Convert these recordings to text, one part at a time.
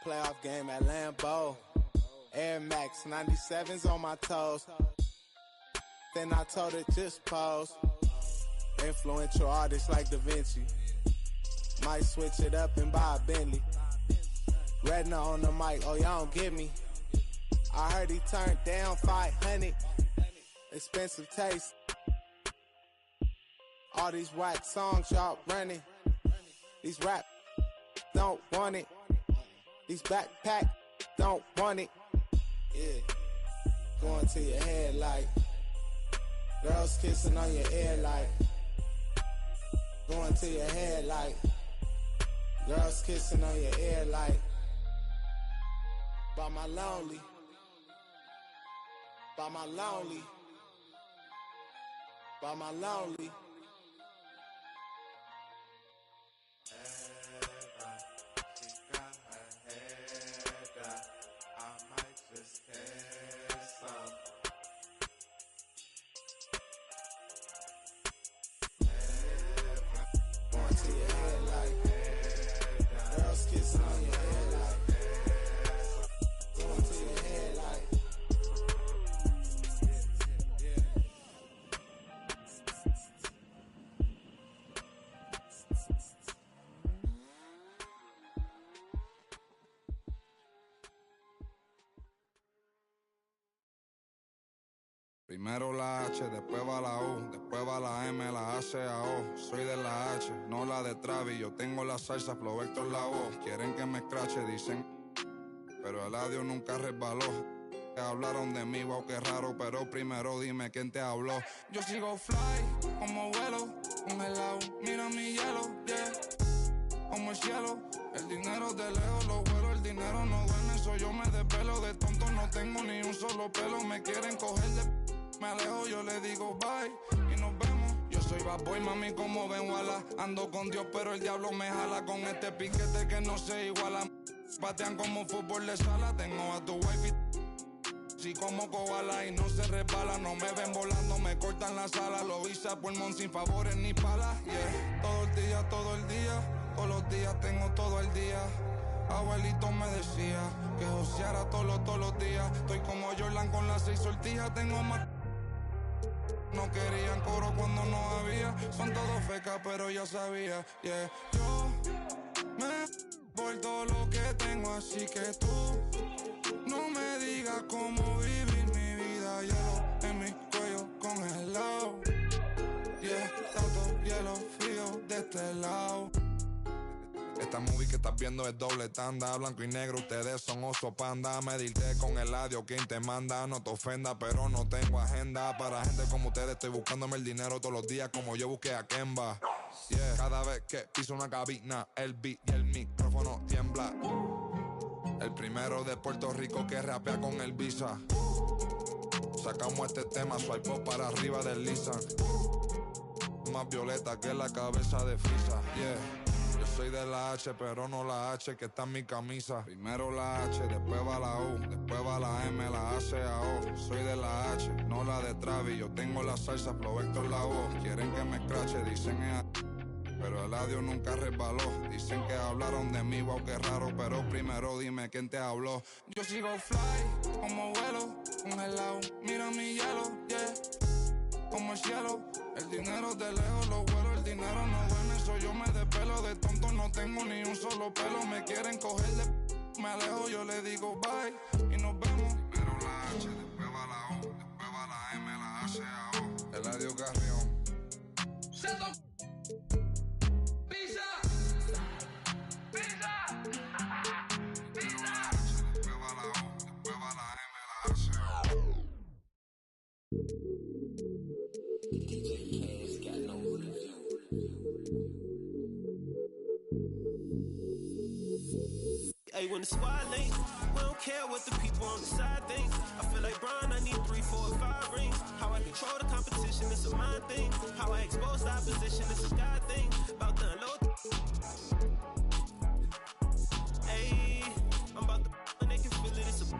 playoff game at Lambeau. Air Max 97s on my toes. Then I told her just pose. Influential artists like Da Vinci. Might switch it up and buy a Bentley. Redna on the mic, oh y'all don't get me. I heard he turned down 500. Expensive taste. All these whack songs y'all running. These rap don't want it. These backpack don't want it. Yeah, going to your head like girls kissing on your ear like going to your head like girls kissing on your ear like by my lonely, by my lonely, by my lonely. Primero la H, después va la U, después va la M, la A, C, A, O. Soy de la H, no la de Travis. Yo tengo la salsa, Flow Héctor la voz. Quieren que me escrache, dicen, pero el audio nunca resbaló. Hablaron de mí, wow, qué raro, pero primero dime quién te habló. Yo sigo fly, como vuelo, con el lado, mira mi hielo, yeah. Como el cielo, el dinero de lejos, los vuelos, el dinero no duerme. Soy yo me desvelo, de tonto no tengo ni un solo pelo. Me quieren coger de... Me alejo, yo le digo bye y nos vemos. Yo soy bad boy, mami, como ven, wala. Ando con Dios, pero el diablo me jala. Con este piquete que no se iguala. Patean como fútbol de sala. Tengo a tu wifi sí como koala y no se resbala. No me ven volando, me cortan la sala. Lo hice a pulmón sin favores ni palas, yeah. Todo el día, todos los días tengo todo el día. Abuelito me decía que joseara todos los días. Estoy como Jordan con las 6 sortijas. Tengo más. No querían coro cuando no había. Son todos fecas, pero ya sabía, yeah. Yo me por todo lo que tengo, así que tú no me digas cómo vivir mi vida. Hielo en mi cuello congelado, yeah. Tanto hielo frío de este lado. Esta movie que estás viendo es doble tanda. Blanco y negro, ustedes son oso panda. Medirte con el audio, quien te manda. No te ofenda, pero no tengo agenda. Para gente como ustedes estoy buscándome el dinero todos los días, como yo busqué a Kemba, yeah. Cada vez que piso una cabina, el beat y el micrófono tiembla. El primero de Puerto Rico que rapea con el Visa. Sacamos este tema, swipe up para arriba del Lisa. Más violeta que la cabeza de Frisa, yeah. Yo soy de la H, pero no la H que está en mi camisa. Primero la H, después va la U, después va la M, la A, C, A, O. Soy de la H, no la de Travis. Yo tengo la salsa, Flow Héctor la voz. Quieren que me escrache, dicen pero el audio nunca resbaló. Dicen que hablaron de mí, wow, qué raro, pero primero dime quién te habló. Yo sigo fly, como vuelo, congelado, mira mi hielo, yeah. Como el cielo, el dinero de lejos, los vuelos, el dinero no duerme. Soy yo me despelo, de tonto no tengo ni un solo pelo. Me quieren coger de... Me alejo, yo le digo bye y nos vemos. Primero la H, después va la U, después va la M, la A, C, A, O. Eladio Carrión. Pizza. Pizza. Pizza. Después va la U, después va la M, la A, C, A, O. Hey, when the squad link, we don't care what the people on the side think. I feel like Brian, I need 3, 4, 5 rings. How I control the competition, it's a mind thing. How I expose the opposition, it's a God thing. About to unload. Hey, I'm about to and they can feel it, it's a...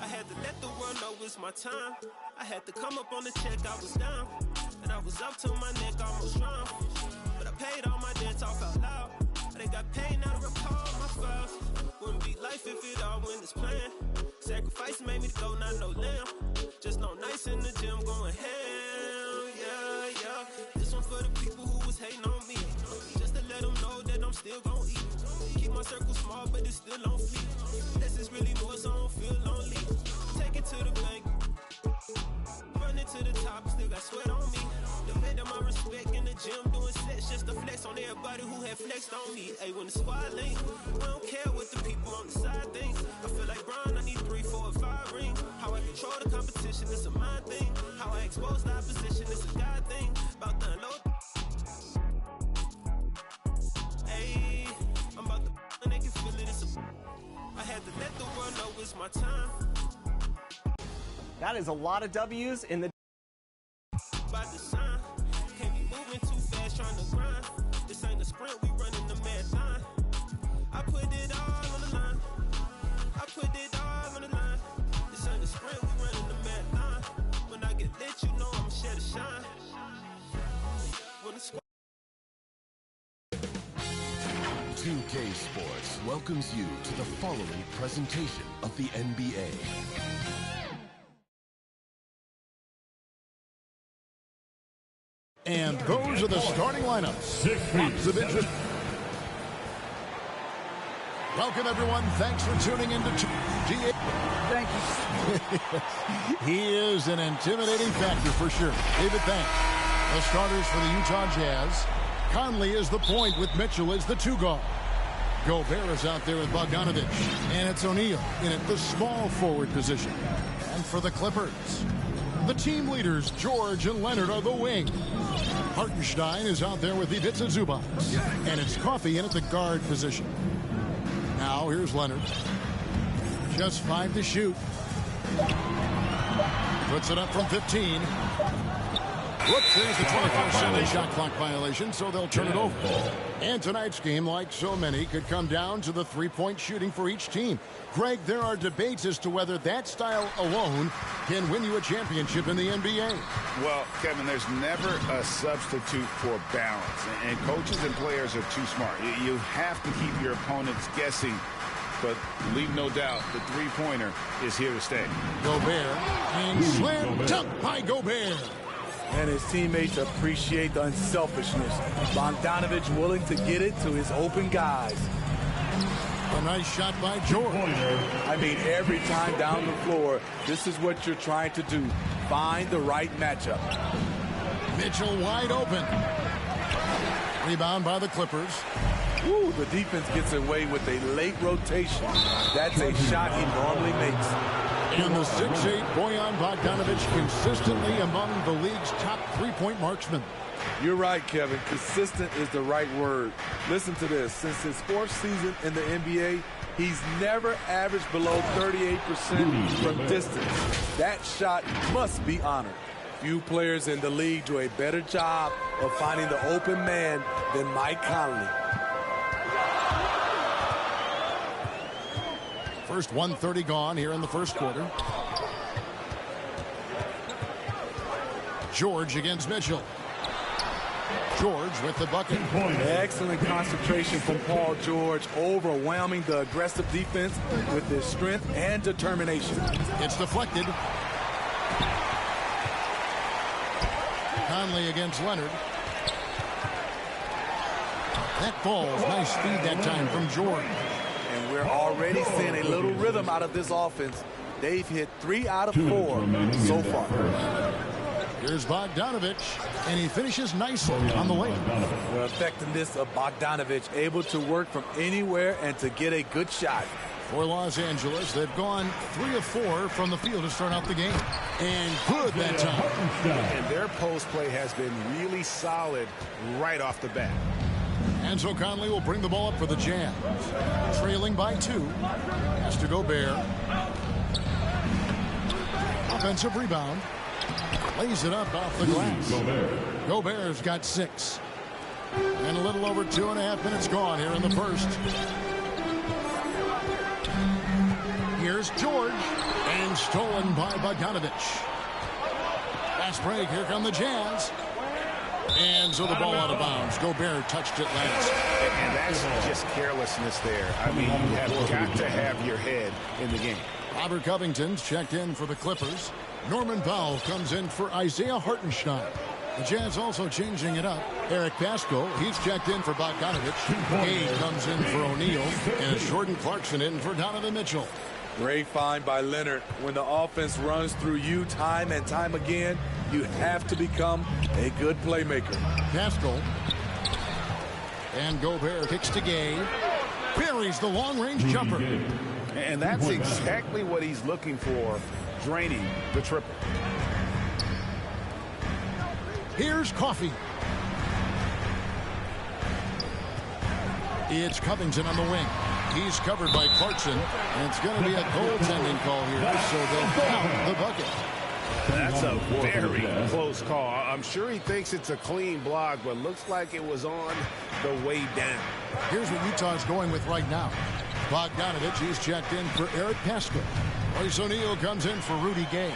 I had to let the world know it's my time. I had to come up on the check, I was down. And I was up to my neck, almost drowned. But I paid all my debts off out loud. They got paid, now to recall my files. Wouldn't be life in this plan. Sacrifice made me go, not no lamb. Just no nights in the gym going ham, yeah, yeah. This one for the people who was hating on me. Just to let them know that I'm still gon' eat. Keep my circle small, but it's still on fleek. This is really more, so I don't feel lonely. Take it to the bank. Running to the top, still got sweat on me. Defending my respect in the gym, doing sets just to flex on everybody who had flexed on me. Hey, when the squad link, I don't care what the people on the side think. I feel like Brian, I need 3, 4, and 5 rings. How I control the competition, it's a mind thing. How I expose the opposition, it's a God thing. About to unload. Hey, I'm about to and they can feel it. I had to let the world know it's my time. That is a lot of W's in the. By the sign, can't be moving too fast, trying to grind. This ain't a sprint, we running the marathon. I put it all on the line. I put it all on the line. This ain't a sprint, we running the marathon. When I get lit, you know I'ma share the shine. When the squad 2K Sports welcomes you to the following presentation of the NBA. And those are the starting lineups. Lots of interest. Welcome, everyone. Thanks for tuning in to GA. Thank you. He is an intimidating factor for sure. David, thanks. The starters for the Utah Jazz. Conley is the point with Mitchell as the 2 guard. Gobert is out there with Bogdanovich. And it's O'Neal in at the small forward position. And for the Clippers, the team leaders, George and Leonard, are the wing. Hartenstein is out there with Ivica Zubac. And it's Coffey in at the guard position. Now, here's Leonard. Just 5 to shoot. Puts it up from 15. Whoops, there's the 24-7 shot clock violation, so they'll turn it over. And tonight's game, like so many, could come down to the three-point shooting for each team. Greg, there are debates as to whether that style alone can win you a championship in the NBA. Well, Kevin, there's never a substitute for balance. And coaches and players are too smart. You have to keep your opponents guessing. But leave no doubt, the three-pointer is here to stay. Gobert, and slam dunk by Gobert. And his teammates appreciate the unselfishness. Bogdanovich willing to get it to his open guys. A nice shot by George. I mean, every time down the floor, this is what you're trying to do. Find the right matchup. Mitchell wide open. Rebound by the Clippers. Ooh, the defense gets away with a late rotation. That's a shot he normally makes. And the 6'8" Bojan Bogdanovich consistently among the league's top three-point marksmen. You're right, Kevin. Consistent is the right word. Listen to this. Since his 4th season in the NBA, he's never averaged below 38% from distance. That shot must be honored. Few players in the league do a better job of finding the open man than Mike Conley. First 1:30 gone here in the first quarter. George against Mitchell. George with the bucket. Excellent concentration from Paul George, overwhelming the aggressive defense with his strength and determination. It's deflected. Conley against Leonard. That falls. Nice speed that time from George. And we're already seeing a little rhythm out of this offense. They've hit 3 out of 4 so far. Here's Bogdanovich, and he finishes nicely on the layup. The effectiveness of Bogdanovich, able to work from anywhere and to get a good shot. For Los Angeles, they've gone 3 of 4 from the field to start out the game. And good that time. And their post play has been really solid right off the bat. And so Conley will bring the ball up for the Jazz. Trailing by 2. Has to Gobert. Offensive rebound. Lays it up off the glass. Gobert's got 6. And a little over 2.5 minutes gone here in the first. Here's George. And stolen by Bogdanovich. Fast break. Here come the Jazz. And so the ball out of bounds. Gobert touched it last. And that's just carelessness there. I mean, you have got to have your head in the game. Robert Covington's checked in for the Clippers. Norman Powell comes in for Isaiah Hartenstein. The Jazz also changing it up. Eric Pascal, he's checked in for Bogdanovich. Gay comes in for O'Neal. And Jordan Clarkson in for Donovan Mitchell. Great find by Leonard. When the offense runs through you time and time again, you have to become a good playmaker. Pascal. And Gobert kicks to Gay. Buries the long-range jumper. And that's exactly what he's looking for, draining the triple. Here's Coffey. It's Covington on the wing. He's covered by Clarkson, and it's going to be a goaltending call here, so they'll count the bucket. That's a very close call. I'm sure he thinks it's a clean block, but looks like it was on the way down. Here's what Utah's going with right now. Bogdanovich, he's checked in for Eric Pascal. Royce O'Neal comes in for Rudy Gay.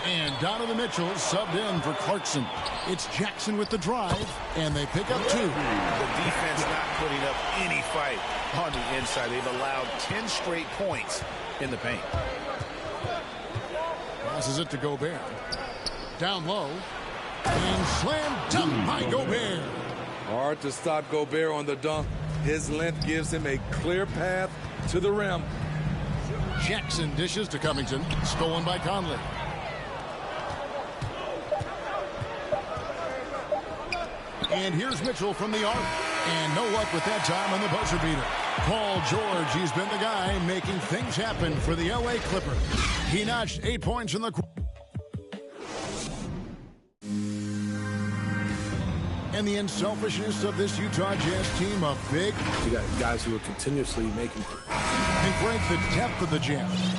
And Donovan Mitchell subbed in for Clarkson. It's Jackson with the drive, and they pick up 2. The defense not putting up any fight on the inside. They've allowed 10 straight points in the paint. Passes it to Gobert. Down low. And slam dunk by Gobert. Hard to stop Gobert on the dunk. His length gives him a clear path to the rim. Jackson dishes to Covington. Stolen by Conley. And here's Mitchell from the arc. And no luck with that time on the buzzer beater. Paul George, he's been the guy making things happen for the LA Clippers. He notched 8 points in the quarter. And the unselfishness of this Utah Jazz team, a big. You got guys who are continuously making. And Frank, the depth of the Jazz.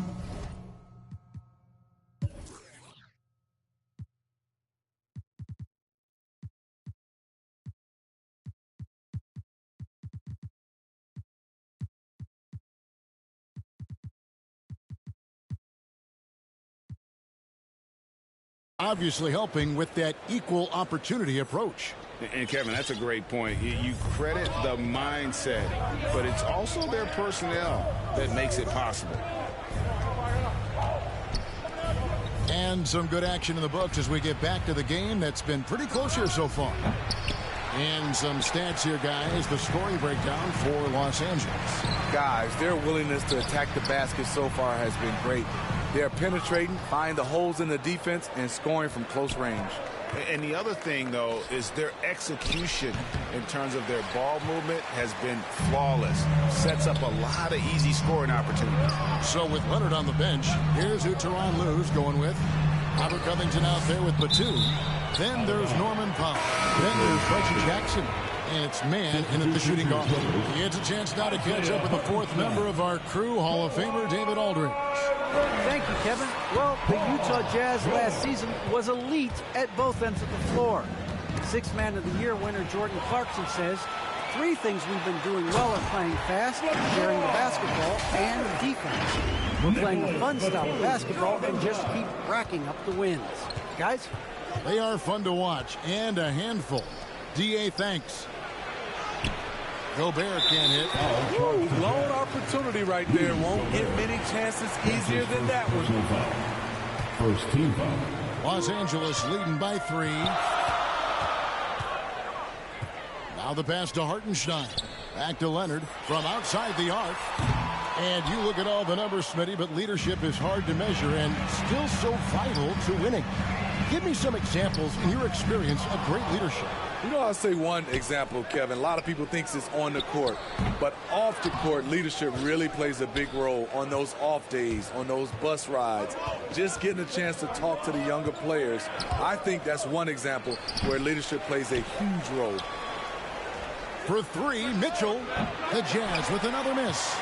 Obviously helping with that equal opportunity approach. And Kevin, that's a great point. You credit the mindset, but it's also their personnel that makes it possible. And some good action in the books as we get back to the game that's been pretty close here so far. And some stats here, guys. The scoring breakdown for Los Angeles. Guys, their willingness to attack the basket so far has been great. They're penetrating, finding the holes in the defense, and scoring from close range. And the other thing, though, is their execution in terms of their ball movement has been flawless. Sets up a lot of easy scoring opportunities. So with Leonard on the bench, here's who Tyronn Lue's going with. Robert Covington out there with Batum. Then there's Norman Powell. Then there's Reggie Jackson. And it's man in at the shooting guard. He gets a chance now to catch up with the fourth member of our crew, Hall of Famer David Aldridge. Thank you, Kevin. Well, the Utah Jazz last season was elite at both ends of the floor. Sixth Man of the Year winner Jordan Clarkson says, 3 things we've been doing well are playing fast, sharing the basketball, and defense. We're playing a fun style of basketball and just keep racking up the wins. Guys? They are fun to watch and a handful. D.A. thanks. Gobert can't hit. Blown opportunity right there. Won't get many chances easier than that one. First team foul. Los Angeles leading by 3. Now the pass to Hartenstein. Back to Leonard from outside the arc. And you look at all the numbers, Smitty, but leadership is hard to measure and still so vital to winning. Give me some examples in your experience of great leadership. You know, I'll say one example, Kevin. A lot of people think it's on the court, but off the court, leadership really plays a big role on those off days, on those bus rides, just getting a chance to talk to the younger players. I think that's one example where leadership plays a huge role. For 3, Mitchell, the Jazz with another miss.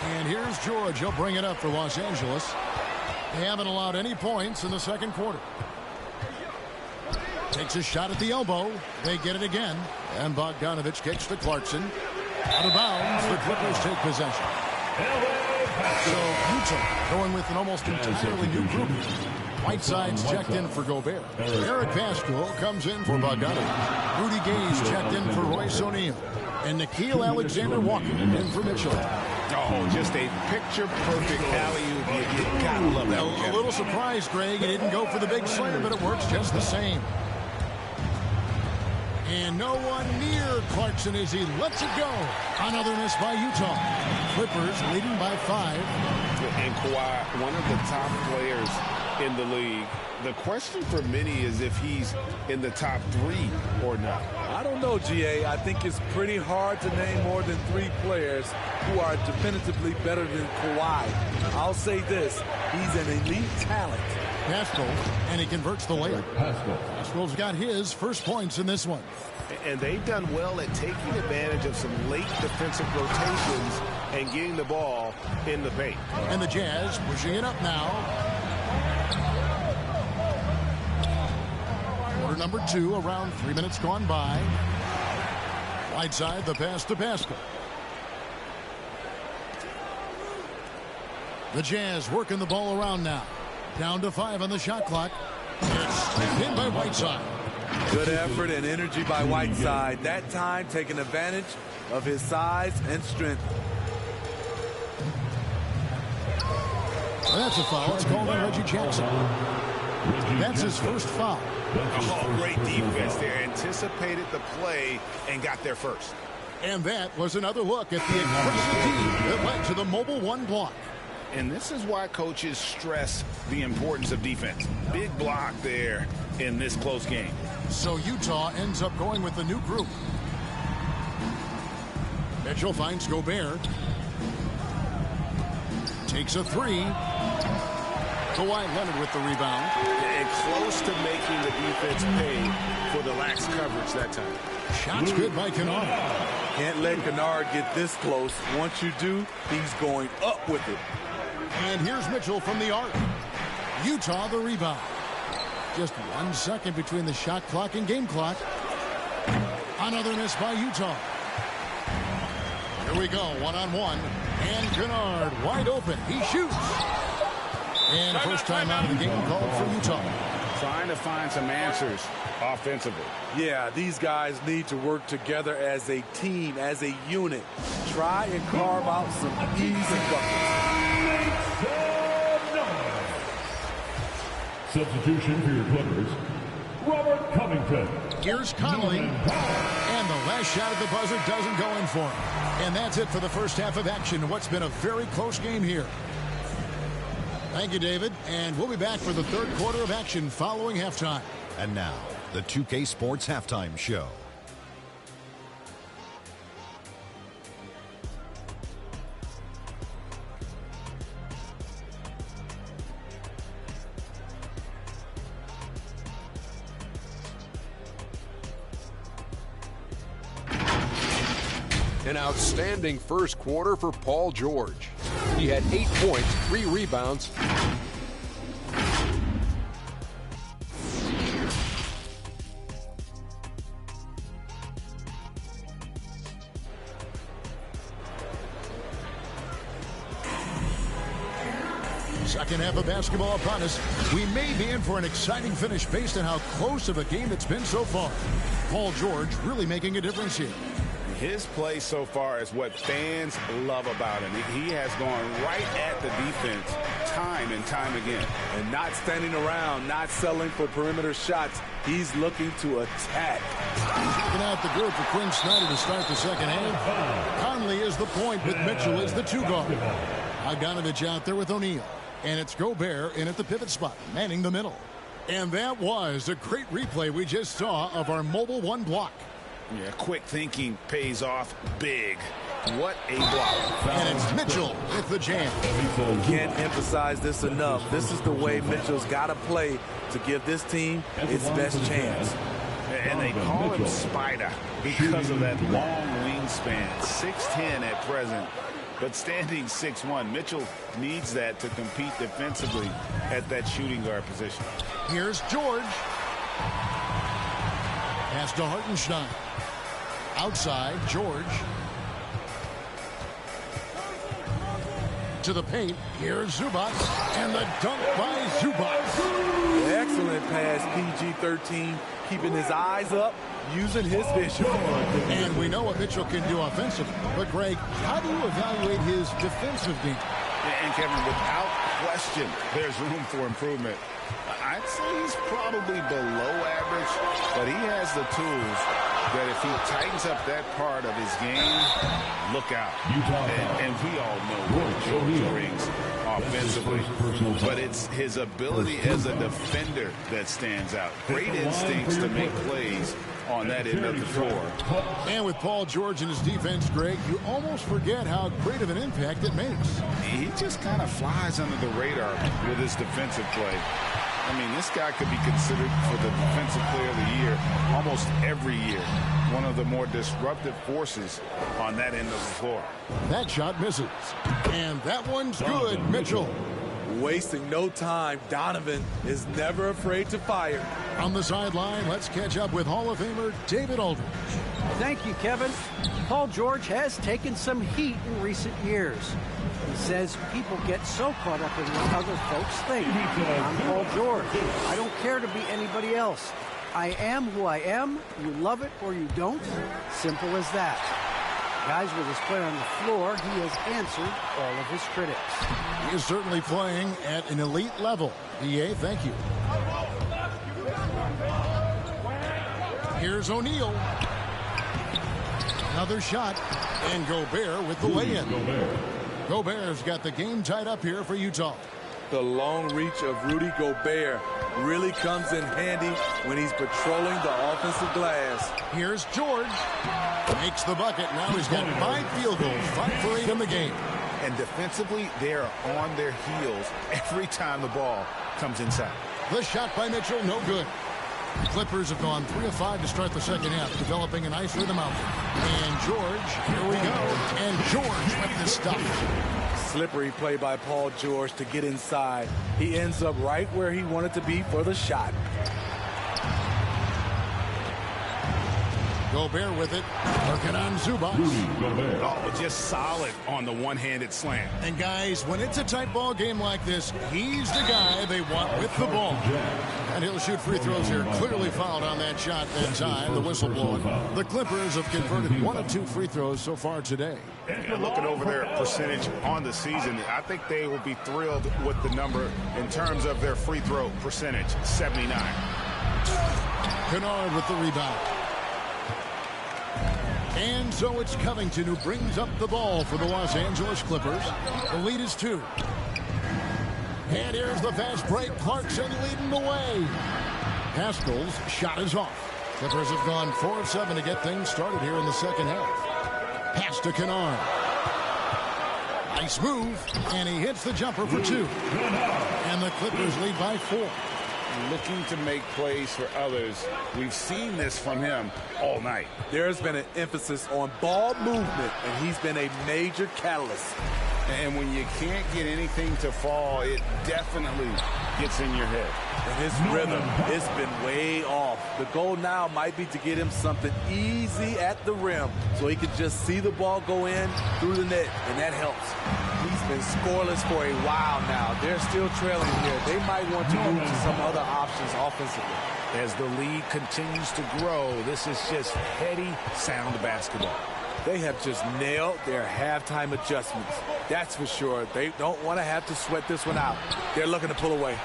And here's George. He'll bring it up for Los Angeles. They haven't allowed any points in the second quarter. Takes a shot at the elbow. They get it again. And Bogdanovich kicks to Clarkson. Out of bounds. The Clippers take possession. So Utah going with an almost entirely new group. Whiteside's checked in for Gobert. Eric Pascal comes in for Bogdanovich. Rudy Gay's checked in for Royce O'Neal. And Nickeil Alexander-Walker in for Mitchell. Oh, just a picture-perfect alley-oop. You gotta love that. A little surprised, Greg. He didn't go for the big slam, but it works just the same. And no one near Clarkson as he lets it go. Another miss by Utah. Clippers leading by 5. And Kawhi, one of the top players in the league. The question for many is if he's in the top 3 or not. I don't know, GA. I think it's pretty hard to name more than 3 players who are definitively better than Kawhi. I'll say this, he's an elite talent. Pascal, and he converts the layup. Pascal's got his first points in this one. And they've done well at taking advantage of some late defensive rotations and getting the ball in the paint. And the Jazz pushing it up now. Quarter number 2, around 3 minutes gone by. Whiteside, the pass to Pascal. The Jazz working the ball around now. Down to 5 on the shot clock. It's in by Whiteside. Good effort and energy by Whiteside. That time taking advantage of his size and strength. That's a foul. It's called on Reggie Jackson. That's his first foul. Oh, great defense there. Anticipated the play and got there first. And that was another look at the aggressive team that led to the Mobile 1 block. And this is why coaches stress the importance of defense. Big block there in this close game. So Utah ends up going with the new group. Mitchell finds Gobert. Takes a 3. Kawhi Leonard with the rebound. And close to making the defense pay for the lax coverage that time. Shots good by Kennard. Can't let Kennard get this close. Once you do, he's going up with it. And here's Mitchell from the arc. Utah the rebound. Just 1 second between the shot clock and game clock. Another miss by Utah. Here we go, 1-on-1. And Kennard wide open. He shoots. And first time out of the game called for Utah. Trying to find some answers offensively. Yeah, these guys need to work together as a team, as a unit. Try and carve out some easy buckets. Substitution for your Clippers, Robert Covington. Here's Conley. And the last shot at the buzzer doesn't go in for him. And that's it for the first half of action. What's been a very close game here. Thank you, David. And we'll be back for the third quarter of action following halftime. And now, the 2K Sports Halftime Show. An outstanding first quarter for Paul George. He had 8 points, 3 rebounds. Second half of basketball upon us. We may be in for an exciting finish based on how close of a game it's been so far. Paul George really making a difference here. His play so far is what fans love about him. He has gone right at the defense time and time again. And not standing around, not settling for perimeter shots. He's looking to attack. Checking out the group for Quinn Snyder to start the second half. Conley is the point with Mitchell as the 2 guard. Bogdanovich out there with O'Neal. And it's Gobert in at the pivot spot, manning the middle. And that was a great replay we just saw of our Mobile 1 block. Yeah, quick thinking pays off big. What a block. And it's Mitchell with the jam. Can't emphasize this enough. This is the way Mitchell's got to play to give this team its best chance. And they call him Spider because of that long wingspan. 6'10" at present, but standing 6'1". Mitchell needs that to compete defensively at that shooting guard position. Here's George. Pass to Hartenstein. Outside, George. To into the paint. Here's Zubac, and the dunk by Zubac. Excellent pass, PG-13, keeping his eyes up, using his vision. And we know what Mitchell can do offensively. But, Greg, how do you evaluate his defensive game? And, Kevin, without question, there's room for improvement. I'd say he's probably below average, but he has the tools that if he tightens up that part of his game, look out. And we all know what George brings offensively, but it's his ability as a defender that stands out. Great instincts to make plays on that end of the floor. And with Paul George and his defense, Greg, you almost forget how great of an impact it makes. He just kind of flies under the radar with his defensive play. I mean, this guy could be considered for the Defensive Player of the Year almost every year. One of the more disruptive forces on that end of the floor. That shot misses. And that one's good, Mitchell. Wasting no time, Donovan is never afraid to fire. On the sideline, let's catch up with Hall of Famer David Aldridge. Thank you, Kevin. Paul George has taken some heat in recent years. He says people get so caught up in what other folks think. I'm Paul George. I don't care to be anybody else. I am who I am. You love it or you don't. Simple as that. Guys, with his play on the floor, he has answered all of his critics. He is certainly playing at an elite level. EA, thank you. Here's O'Neal. Another shot. And Gobert with the lay-in. Gobert's got the game tied up here for Utah. The long reach of Rudy Gobert really comes in handy when he's patrolling the offensive glass. Here's George. Makes the bucket. Now he's got 5 field goals, 5 for 8 in the game. And defensively, they are on their heels every time the ball comes inside. The shot by Mitchell, no good. The Clippers have gone 3 of 5 to start the second half, developing a nice rhythm out there. And George, here we go. And George with this stuff. Slippery play by Paul George to get inside. He ends up right where he wanted to be for the shot. Gobert with it. Working on Zubac. Oh, just solid on the one-handed slam. And guys, when it's a tight ball game like this, he's the guy they want with the ball. And he'll shoot free throws here. Clearly fouled on that shot that time. The whistle blowing. The Clippers have converted 1 of 2 free throws so far today. Yeah, looking over their percentage on the season, I think they will be thrilled with the number in terms of their free throw percentage, 79. Kennard with the rebound. And so it's Covington who brings up the ball for the Los Angeles Clippers. The lead is 2. And here's the fast break. Clarkson leading the way. Haskell's shot is off. Clippers have gone 4 of 7 to get things started here in the second half. Pass to Kennard. Nice move. And he hits the jumper for 2. And the Clippers lead by 4. Looking to make plays for others. We've seen this from him all night. There's been an emphasis on ball movement, and he's been a major catalyst. And when you can't get anything to fall, it definitely gets in your head. And his rhythm, it's been way off. The goal now might be to get him something easy at the rim so he can just see the ball go in through the net, and that helps. He's been scoreless for a while now. They're still trailing here. They might want to move to some other options offensively. As the lead continues to grow, this is just heady, sound basketball. They have just nailed their halftime adjustments. That's for sure. They don't want to have to sweat this one out. They're looking to pull away.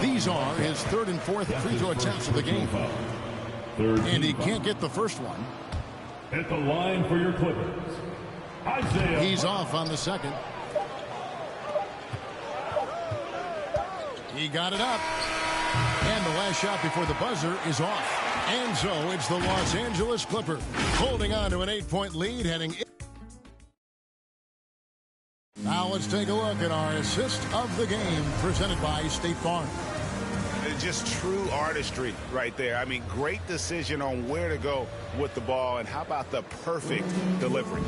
These are his 3rd and 4th free throw attempts of the game. And he can't get the first one. At the line for your Clippers, Isaiah. He's off on the second. He got it up. And the last shot before the buzzer is off. And so it's the Los Angeles Clippers holding on to an 8-point lead heading in. Now let's take a look at our assist of the game presented by State Farm. Just true artistry right there. I mean, great decision on where to go with the ball, and how about the perfect delivery.